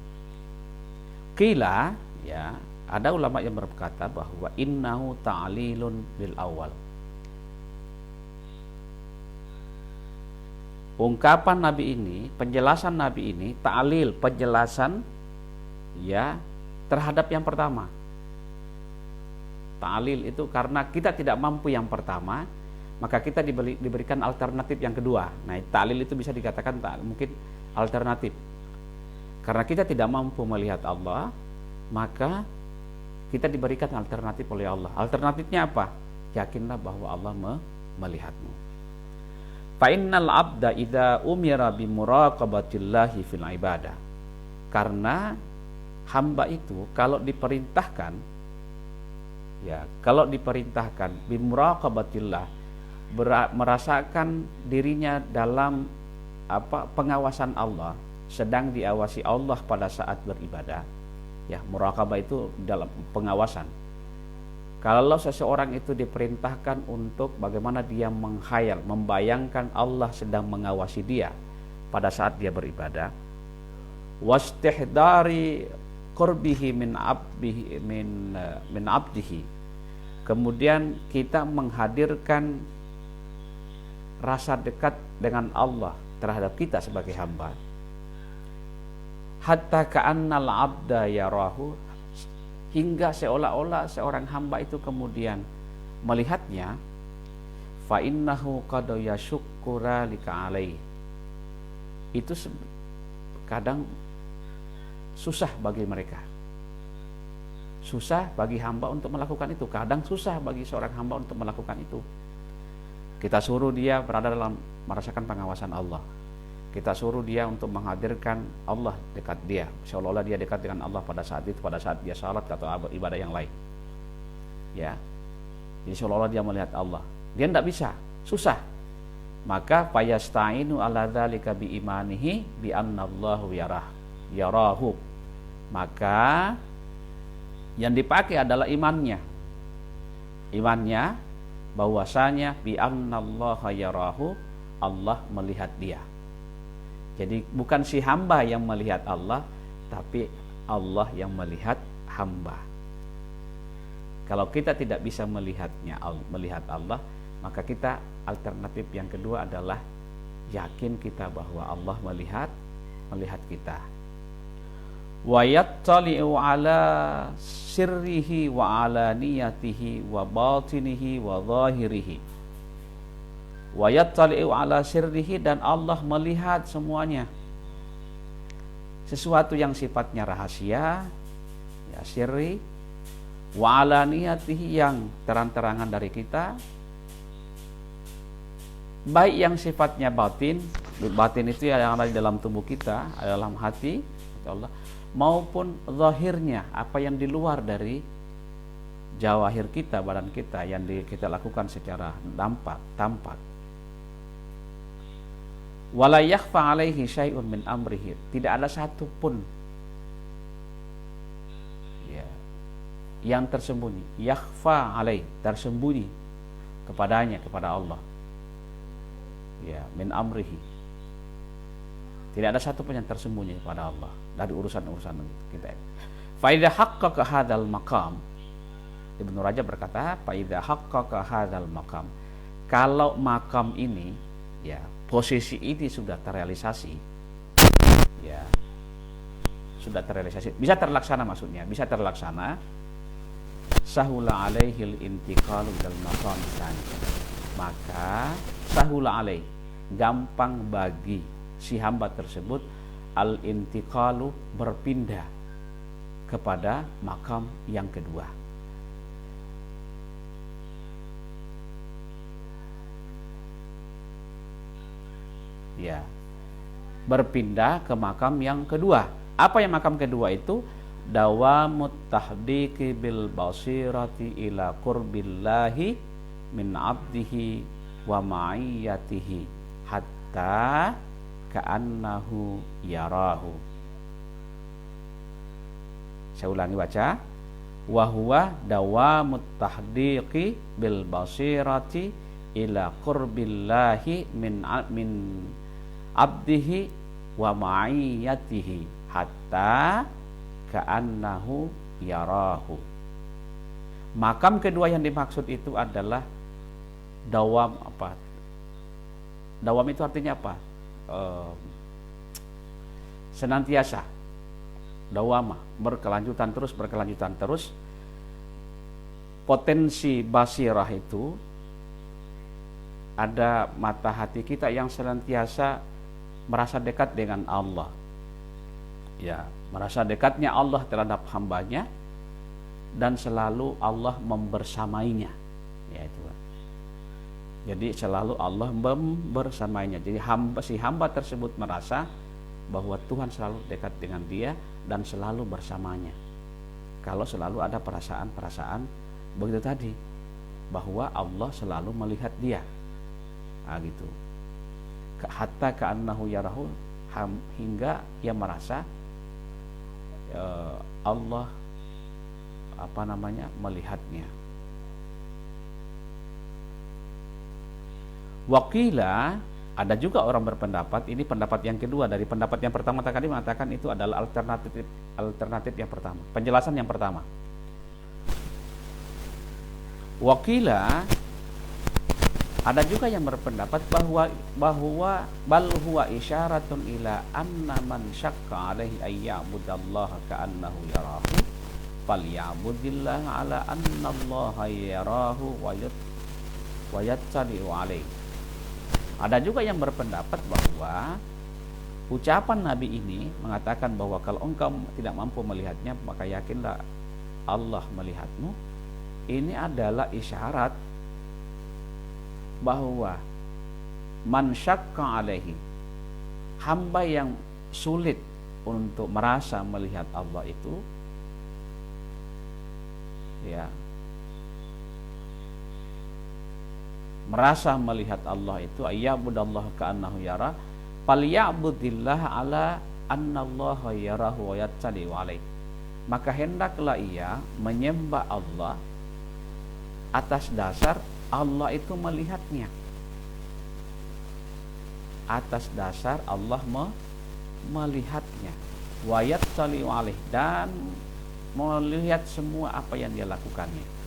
[SPEAKER 1] Qila, ya, ada ulama yang berkata bahwa innahu ta'lilun lil awal. Ungkapan Nabi ini, penjelasan Nabi ini, ta'lil, penjelasan ya terhadap yang pertama. Ta'lil itu karena kita tidak mampu yang pertama, maka kita diberikan alternatif yang kedua. Nah, ta'lil itu bisa dikatakan mungkin alternatif. Karena kita tidak mampu melihat Allah, maka kita diberikan alternatif oleh Allah. Alternatifnya apa? Yakinlah bahwa Allah melihatmu. Fa innal abda idza umira bi muraqabatillahi fil ibadah. Karena hamba itu kalau diperintahkan bi muraqabatillah, merasakan dirinya dalam pengawasan Allah, sedang diawasi Allah pada saat beribadah. Ya, muraqabah itu dalam pengawasan. Kalau seseorang itu diperintahkan untuk bagaimana dia menghayal, membayangkan Allah sedang mengawasi dia pada saat dia beribadah, wastihdari qurbihi min abdihi, kemudian kita menghadirkan rasa dekat dengan Allah terhadap kita sebagai hamba, hatta ka'annal abda yarahu, hingga seolah-olah seorang hamba itu kemudian melihatnya, fa innahu qad yashukura lika alaihi. Itu kadang susah bagi mereka, susah bagi hamba untuk melakukan itu. Kadang susah bagi seorang hamba untuk melakukan itu. Kita suruh dia berada dalam merasakan pengawasan Allah, kita suruh dia untuk menghadirkan Allah dekat dia, seolah-olah dia dekat dengan Allah pada saat itu, pada saat dia salat atau ibadah yang lain, ya. Jadi seolah-olah dia melihat Allah, dia tidak bisa, susah. Maka fayasta'inu ala dzalika bi imanihi bi annallahu yarahu. Maka yang dipakai adalah imannya bahwasanya bi annallaha yarahu, Allah melihat dia. Jadi bukan si hamba yang melihat Allah, tapi Allah yang melihat hamba. Kalau kita tidak bisa melihat Allah, maka kita alternatif yang kedua adalah yakin kita bahwa Allah melihat kita. Wa yattali'u ala sirrihi wa alaniyatihi wa batinihi wa zahirihi. Wa yattali'u ala sirrihi, dan Allah melihat semuanya. Sesuatu yang sifatnya rahasia, ya sirri, wa alaniyatihi, yang terang-terangan dari kita, baik yang sifatnya batin itu yang ada di dalam tubuh kita, dalam hati Allah, maupun zahirnya, apa yang di luar dari jawahir kita, badan kita, yang kita lakukan secara tampak. Wala yakhfa alaihi syai'un min amrihi, tidak ada satu pun ya yang tersembunyi, yakhfa alaihi, tersembunyi kepadanya, kepada Allah, ya, min amrihi, tidak ada satu pun yang tersembunyi kepada Allah dari urusan-urusan kita. Fa idza haqqaqa hadzal maqam, Ibnu Rajab berkata, fa idza haqqaqa hadzal maqam, kalau makam ini, ya, posisi ini sudah terrealisasi, ya, sudah terrealisasi, bisa terlaksana, maksudnya bisa terlaksana, sahula alaihil intiqalu ilal maqam tsani, maka sahula alaih, gampang bagi si hamba tersebut al intiqalu, berpindah kepada makam yang kedua. Ya, berpindah ke makam yang kedua. Apa yang makam kedua itu? Dawamut tahdiqi bil basirati ila qurbillahi min abdihi wa ma'iyatihi hatta ka'annahu yarahu. Saya ulangi baca. Wa huwa dawamut tahdiqi bil basirati ila qurbillahi min abdihi wa ma'iyatihi hatta ka'annahu yarahu. Makam kedua yang dimaksud itu adalah dawam apa? Dawam itu artinya apa? Senantiasa, dawama, berkelanjutan terus. Potensi basirah itu ada mata hati kita yang senantiasa merasa dekat dengan Allah, ya, merasa dekatnya Allah terhadap hambanya dan selalu Allah membersamainya, ya itu. Jadi selalu Allah membersamainya. Jadi si hamba tersebut merasa bahwa Tuhan selalu dekat dengan dia dan selalu bersamanya. Kalau selalu ada perasaan-perasaan begitu tadi, bahwa Allah selalu melihat dia, gitu. Hatta ka'annahu yarahu, hingga ia merasa Allah melihatnya. Wakila, ada juga orang berpendapat, ini pendapat yang kedua dari pendapat yang pertama tadi, mengatakan itu adalah alternatif yang pertama, penjelasan yang pertama. Wakila, ada juga yang berpendapat bahwa bal huwa isyaratun ila anna man syakka alaihi ayya'budallaha ka'annahu yarahu falya'budillah ala anna allaha yarahu wa yattali'u alaihi. Ada juga yang berpendapat bahwa ucapan Nabi ini mengatakan bahwa kalau engkau tidak mampu melihatnya, maka yakinlah Allah melihatmu. Ini adalah isyarat bahwa man syakka alaihi, hamba yang sulit untuk merasa melihat Allah itu, ya, merasa melihat Allah itu, ayyabudallah ka'annahu yara, falya'budillah ala annallaha yarahu wa yattali'u alaih. Maka hendaklah ia menyembah Allah atas dasar Allah itu melihatnya, atas dasar Allah melihatnya, wa yattali'u alaih, dan melihat semua apa yang dia lakukannya.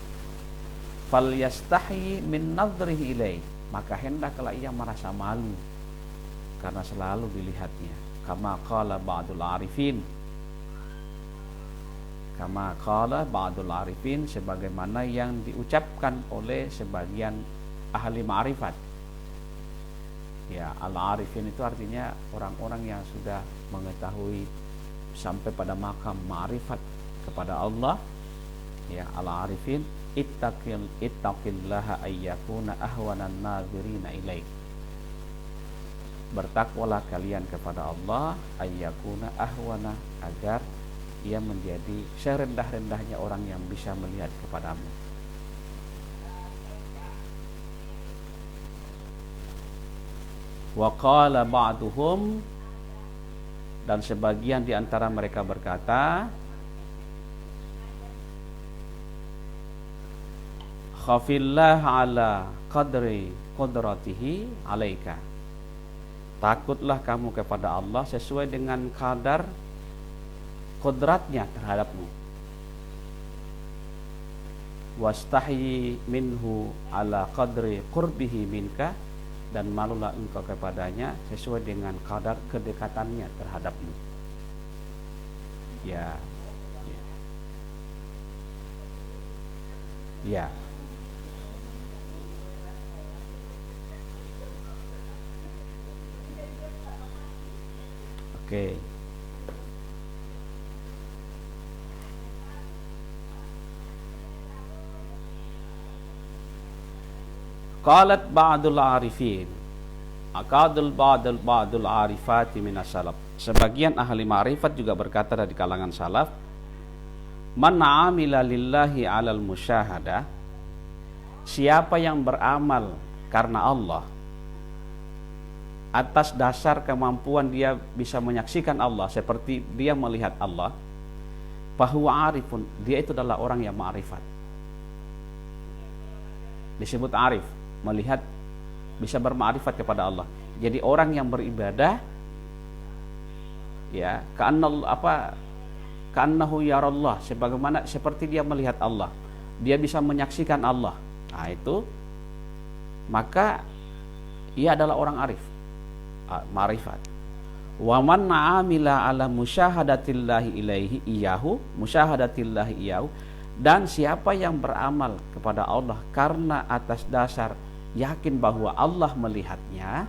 [SPEAKER 1] Fal yastahi min nadhrihi ilaih, maka hendaklah ia merasa malu karena selalu dilihatnya. Kama qala ba'dul arifin, kama qala ba'dul arifin, sebagaimana yang diucapkan oleh sebagian ahli ma'rifat. Ya, al-arifin itu artinya orang-orang yang sudah mengetahui sampai pada makam ma'rifat kepada Allah. Ya, al-arifin, ittaqillaha ayyakuna ahwanan nadhirina ilaik. Bertakwalah kalian kepada Allah, ayyakuna ahwana, agar ia menjadi serendah-rendahnya orang yang bisa melihat kepadamu. Wa qala ba'duhum, dan sebagian di antara mereka berkata, khafillah ala qadri qudratihi alaika, takutlah kamu kepada Allah sesuai dengan kadar kodratnya terhadapmu. wastahyi minhu ala qadri qurbihi minka, dan malulah engkau kepadanya sesuai dengan kadar kedekatannya terhadapmu. Ya. Ya. Oke. Qalat ba'dul arifin, ba'dul arifati minas salaf. Sebagian ahli ma'rifat juga berkata dari kalangan salaf, man amila lillahi alal musyahadah, siapa yang beramal karena Allah atas dasar kemampuan dia bisa menyaksikan Allah seperti dia melihat Allah, fahuwa arifun, dia itu adalah orang yang ma'rifat. Disebut arif, melihat, bisa berma'rifat kepada Allah. Jadi orang yang beribadah ya ka'annahu yarallah, sebagaimana seperti dia melihat Allah, dia bisa menyaksikan Allah. Nah itu, maka ia adalah orang arif, ma'rifat. Wa man 'amila ala musyahadatillahi ilaihi iyahu, musyahadatillahi iyahu, dan siapa yang beramal kepada Allah karena atas dasar yakin bahwa Allah melihatnya,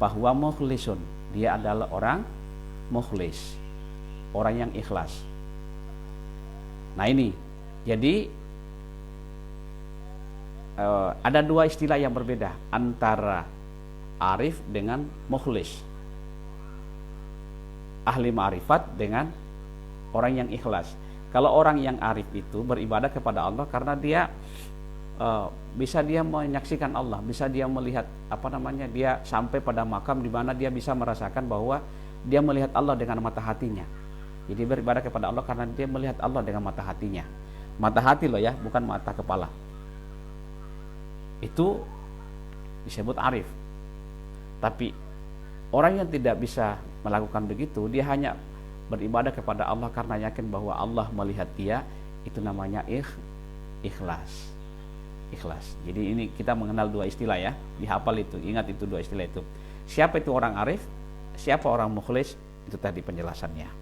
[SPEAKER 1] bahwa mukhlisun, dia adalah orang mukhlis, orang yang ikhlas. Nah ini, jadi ada dua istilah yang berbeda antara arif dengan mukhlis, ahli ma'rifat dengan orang yang ikhlas. Kalau orang yang arif itu beribadah kepada Allah karena dia bisa dia menyaksikan Allah, bisa dia melihat dia sampai pada makam di mana dia bisa merasakan bahwa dia melihat Allah dengan mata hatinya. Jadi beribadah kepada Allah karena dia melihat Allah dengan mata hatinya. Mata hati loh ya, bukan mata kepala. Itu disebut arif. Tapi orang yang tidak bisa melakukan begitu, dia hanya beribadah kepada Allah karena yakin bahwa Allah melihat dia, itu namanya ikhlas. Ikhlas. Jadi ini kita mengenal dua istilah ya, dihafal itu, ingat itu dua istilah itu. Siapa itu orang arif, siapa orang mukhlis, itu tadi penjelasannya.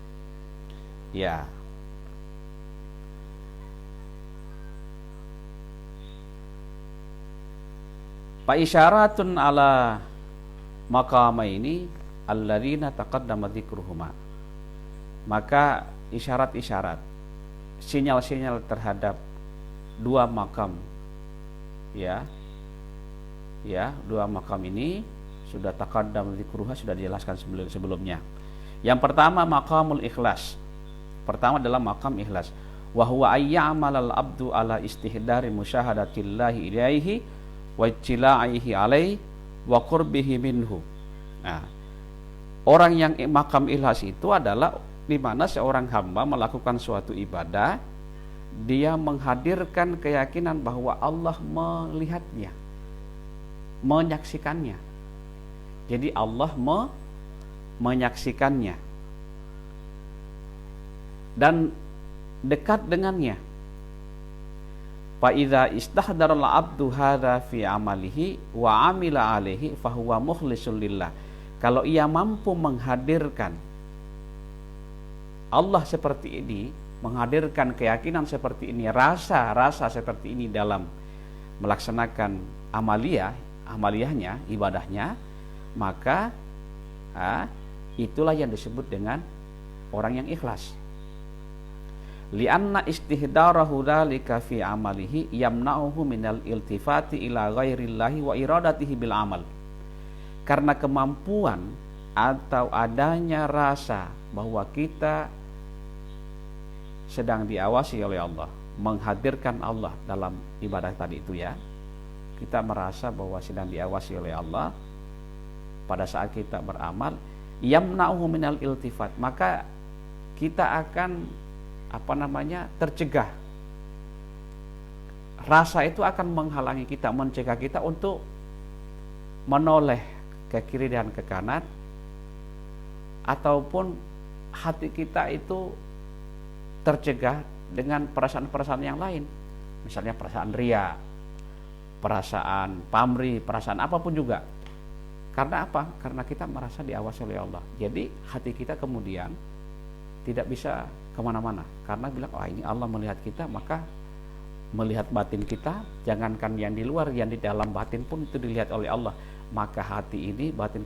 [SPEAKER 1] Ya. Fa isyaratun ala maqamaini alladzina taqaddama dzikruhuma. Maka isyarat-isyarat, sinyal-sinyal terhadap dua makam, ya dua makam ini sudah taqaddam dzikruha, sudah dijelaskan sebelumnya. Yang pertama maqamul ikhlas. Pertama adalah makam ikhlas. Wa huwa ayya'malal abdu ala istihdari musyahadatillahi ilaihi wa ittila'ihi alaihi wa qurbihi minhu. Nah, orang yang makam ikhlas itu adalah di mana seorang hamba melakukan suatu ibadah, dia menghadirkan keyakinan bahwa Allah melihatnya, menyaksikannya. Jadi Allah menyaksikannya dan dekat dengannya. Fa idza istahdara al-'abdu hadza fi 'amalihi wa 'amila 'alaihi fa huwa mukhlisul lillah. Kalau ia mampu menghadirkan Allah seperti ini, menghadirkan keyakinan seperti ini, rasa seperti ini dalam melaksanakan amaliyahnya, ibadahnya, maka itulah yang disebut dengan orang yang ikhlas. Li'anna istihdarahu dzalika fi amalihi yamna'uhu minal iltifati ila ghairillahi wa iradatihi bil amal. Karena kemampuan atau adanya rasa bahwa kita sedang diawasi oleh Allah, menghadirkan Allah dalam ibadah tadi itu ya, kita merasa bahwa sedang diawasi oleh Allah pada saat kita beramal, yamna'uhu minal iltifat, maka kita akan tercegah. Rasa itu akan menghalangi kita, mencegah kita untuk menoleh ke kiri dan ke kanan, ataupun hati kita itu tercegah dengan perasaan-perasaan yang lain. Misalnya perasaan ria, perasaan pamrih, perasaan apapun juga. Karena apa? Karena kita merasa diawasi oleh Allah. Jadi hati kita kemudian tidak bisa kemana-mana. Karena bilang, oh ini Allah melihat kita, maka melihat batin kita, jangankan yang di luar, yang di dalam batin pun itu dilihat oleh Allah. Maka hati ini, batin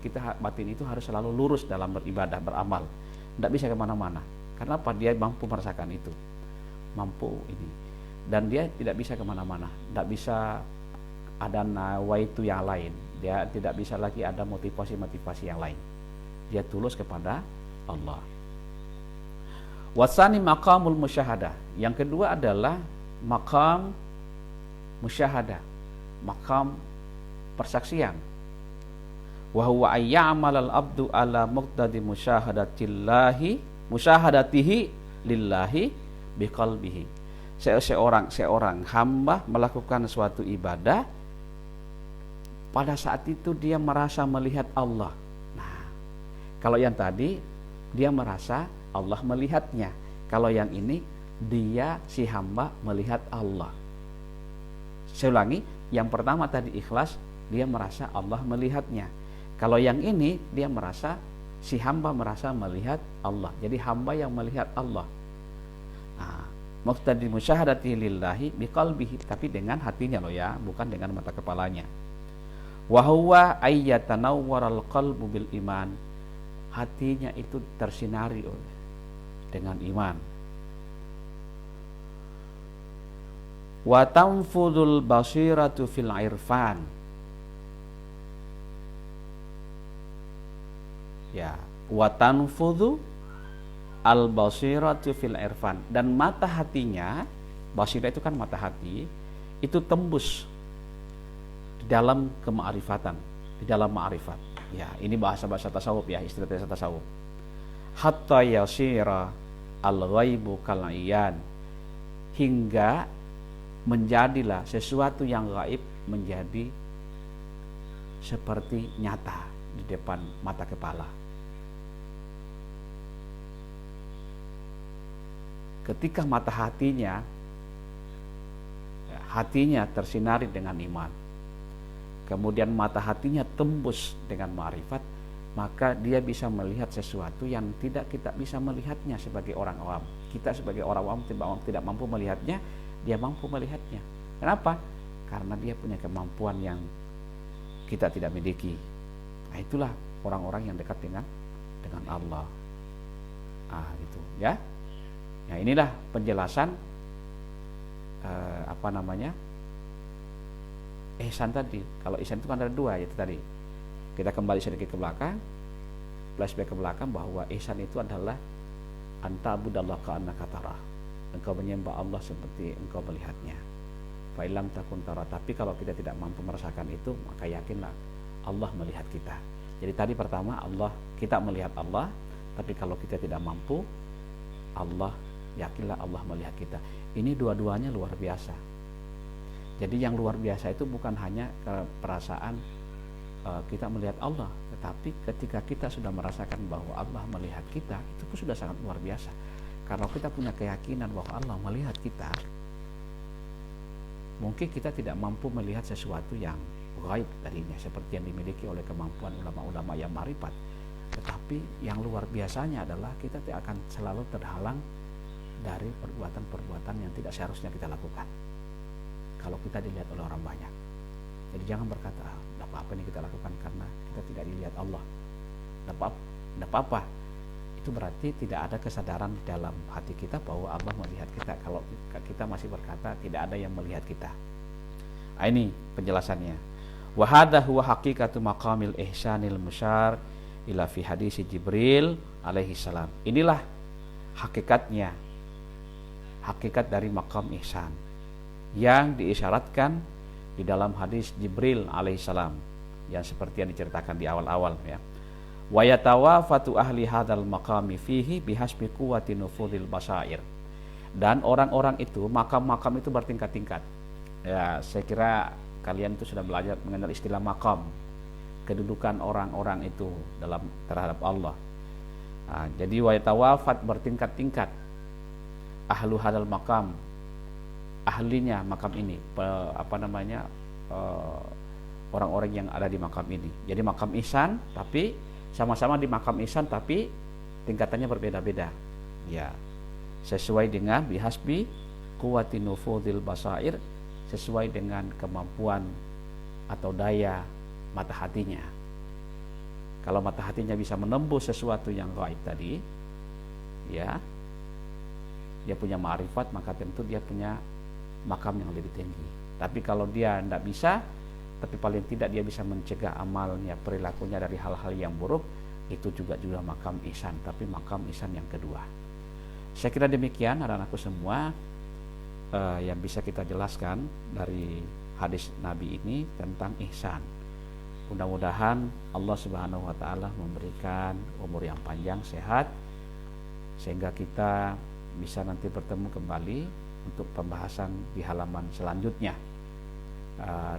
[SPEAKER 1] itu harus selalu lurus dalam beribadah, beramal. Tidak bisa kemana-mana. Karena apa? Dia mampu merasakan itu. Mampu ini. Dan dia tidak bisa kemana-mana. Tidak bisa ada nawaitu yang lain. Dia tidak bisa lagi ada motivasi-motivasi yang lain. Dia tulus kepada Allah. Wasani maqamul musyahadah. Yang kedua adalah maqam musyahadah, maqam persaksian. Wa huwa ayya'malal abdu ala muqtadi musyahadatihi lillahi biqalbihi. Seorang hamba melakukan suatu ibadah, pada saat itu dia merasa melihat Allah. Nah, kalau yang tadi dia merasa Allah melihatnya. Kalau yang ini dia si hamba melihat Allah. Saya ulangi, yang pertama tadi ikhlas, dia merasa Allah melihatnya. Kalau yang ini dia merasa si hamba merasa melihat Allah. Jadi hamba yang melihat Allah. Nah, muqtadi musyahadati lillahi biqalbihi, tapi dengan hatinya loh ya, bukan dengan mata kepalanya. Wa huwa ayyatanawwaral qalbu bil iman. Hatinya itu tersinari dengan iman. Wa tanfudul basiratu fil irfan. Ya, wa tanfudu al basiratu fil irfan, dan mata hatinya, basirah itu kan mata hati, itu tembus di dalam kemaarifatan, di dalam ma'rifat. Ya, ini bahasa-bahasa tasawuf ya, istilah tasawuf. Hatta yasira al-ghaibu kal-iyan, hingga menjadilah sesuatu yang gaib menjadi seperti nyata di depan mata kepala. Ketika mata hatinya tersinari dengan iman, kemudian mata hatinya tembus dengan ma'rifat, maka dia bisa melihat sesuatu yang tidak kita bisa melihatnya sebagai orang awam. Kita sebagai orang awam tidak mampu melihatnya, dia mampu melihatnya. Kenapa? Karena dia punya kemampuan yang kita tidak miliki. Nah, itulah orang-orang yang dekat dengan Allah. Gitu ya. Nah, inilah penjelasan ihsan tadi. Kalau ihsan itu kan ada dua, yaitu tadi. Kita kembali sedikit ke belakang, flashback ke belakang, bahwa ihsan itu adalah anta budallah ka'annaka tarah. Engkau menyembah Allah seperti engkau melihatnya. Fa illam takun tara. Tapi kalau kita tidak mampu merasakan itu, maka yakinlah Allah melihat kita. Jadi tadi pertama, kita melihat Allah, tapi kalau kita tidak mampu, yakinlah Allah melihat kita. Ini dua-duanya luar biasa. Jadi yang luar biasa itu bukan hanya perasaan kita melihat Allah, tetapi ketika kita sudah merasakan bahwa Allah melihat kita, itu pun sudah sangat luar biasa. Kalau kita punya keyakinan bahwa Allah melihat kita, mungkin kita tidak mampu melihat sesuatu yang gaib darinya, seperti yang dimiliki oleh kemampuan ulama-ulama yang ma'rifat. Tetapi yang luar biasanya adalah kita tidak akan selalu terhalang dari perbuatan-perbuatan yang tidak seharusnya kita lakukan kalau kita dilihat oleh orang banyak. Jadi jangan berkata, tidak apa-apa ini kita lakukan karena kita tidak dilihat Allah. Tidak apa-apa. Itu berarti tidak ada kesadaran di dalam hati kita bahwa Allah melihat kita. Kalau kita masih berkata tidak ada yang melihat kita. Ini penjelasannya. Wa hadza huwa haqiqatu maqamil ihsanil musyar ila fi hadis Jibril alaihi salam. Inilah hakikat dari maqam ihsan yang diisyaratkan di dalam hadis Jibril alaihissalam, yang seperti yang diceritakan di awal-awal ya. Wa yatawafatu ahli hadzal maqami fihi bihasbi quwwati nufudil basair. Dan orang-orang itu, makam-makam itu bertingkat-tingkat. Ya, saya kira kalian itu sudah belajar mengenal istilah maqam, kedudukan orang-orang itu terhadap Allah. Jadi wa yatawafat bertingkat-tingkat ahlu hadal maqam, ahlinya makam ini, orang-orang yang ada di makam ini. Jadi makam ihsan, tapi sama-sama di makam ihsan, tapi tingkatannya berbeda-beda. Ya, sesuai dengan bihasbi quwwati nufudil basair, sesuai dengan kemampuan atau daya mata hatinya. Kalau mata hatinya bisa menembus sesuatu yang gaib tadi, ya, dia punya ma'rifat, maka tentu dia punya makam yang lebih tinggi. Tapi kalau dia tidak bisa, tapi paling tidak dia bisa mencegah amalnya, perilakunya dari hal-hal yang buruk, itu juga makam ihsan, tapi makam ihsan yang kedua. Saya kira demikian anak-anakku semua yang bisa kita jelaskan dari hadis Nabi ini tentang ihsan. Mudah-mudahan Allah Subhanahu wa taala memberikan umur yang panjang, sehat, sehingga kita bisa nanti bertemu kembali untuk pembahasan di halaman selanjutnya.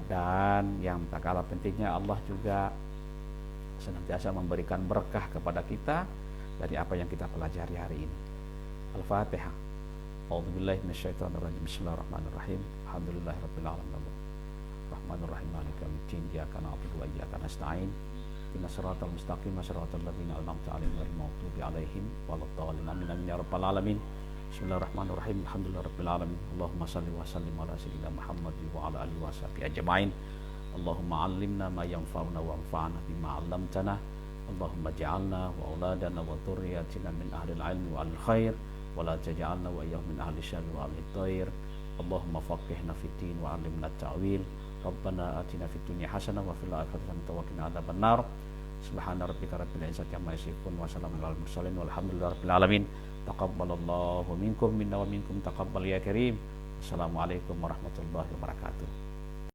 [SPEAKER 1] Dan yang tak kalah pentingnya, Allah juga senantiasa memberikan berkah kepada kita dari apa yang kita pelajari hari ini. Al-Fatihah. A'udzubillahi minasyaitonirrajim. Bismillahirrahmanirrahim. Alhamdulillahirabbil alamin. Rahmanirrahim. Maliki yaumiddin. Iyyaka na'budu wa iyyaka nasta'in. Ihdinas siratal mustaqim, siratal ladzina an'amta 'alaihim ghairil maghdubi 'alaihim waladdallin. Amin ya rabbal alamin. Bismillahirrahmanirrahim. Alhamdulillahirabbil alamin. Allahumma shalli wa sallim ala sayyidina Muhammad wa ala alihi washabihi ajmain. Allahumma 'allimna ma yanfa'una wa anfa'na bima 'allamtana. Allahumma ja'alna wa auladana wa dhurriyyatina min ahlil 'ilmi wal khair wa la taj'alna wa iyyahum min ahli syarri wa ahli thair. Allahumma faqihna fid din wa 'allimna at-ta'wil. Rabbana atina fid dunya hasanah wa fil akhirati hasanah wa qina adzabannar. Subhana rabbika rabbil izzati amma yasifun wa salamun alal mursalin walhamdulillahi rabbil alamin. Taqabbalallahu minkum minna wa minkum taqabbal ya karim. Assalamualaikum warahmatullahi wabarakatuh.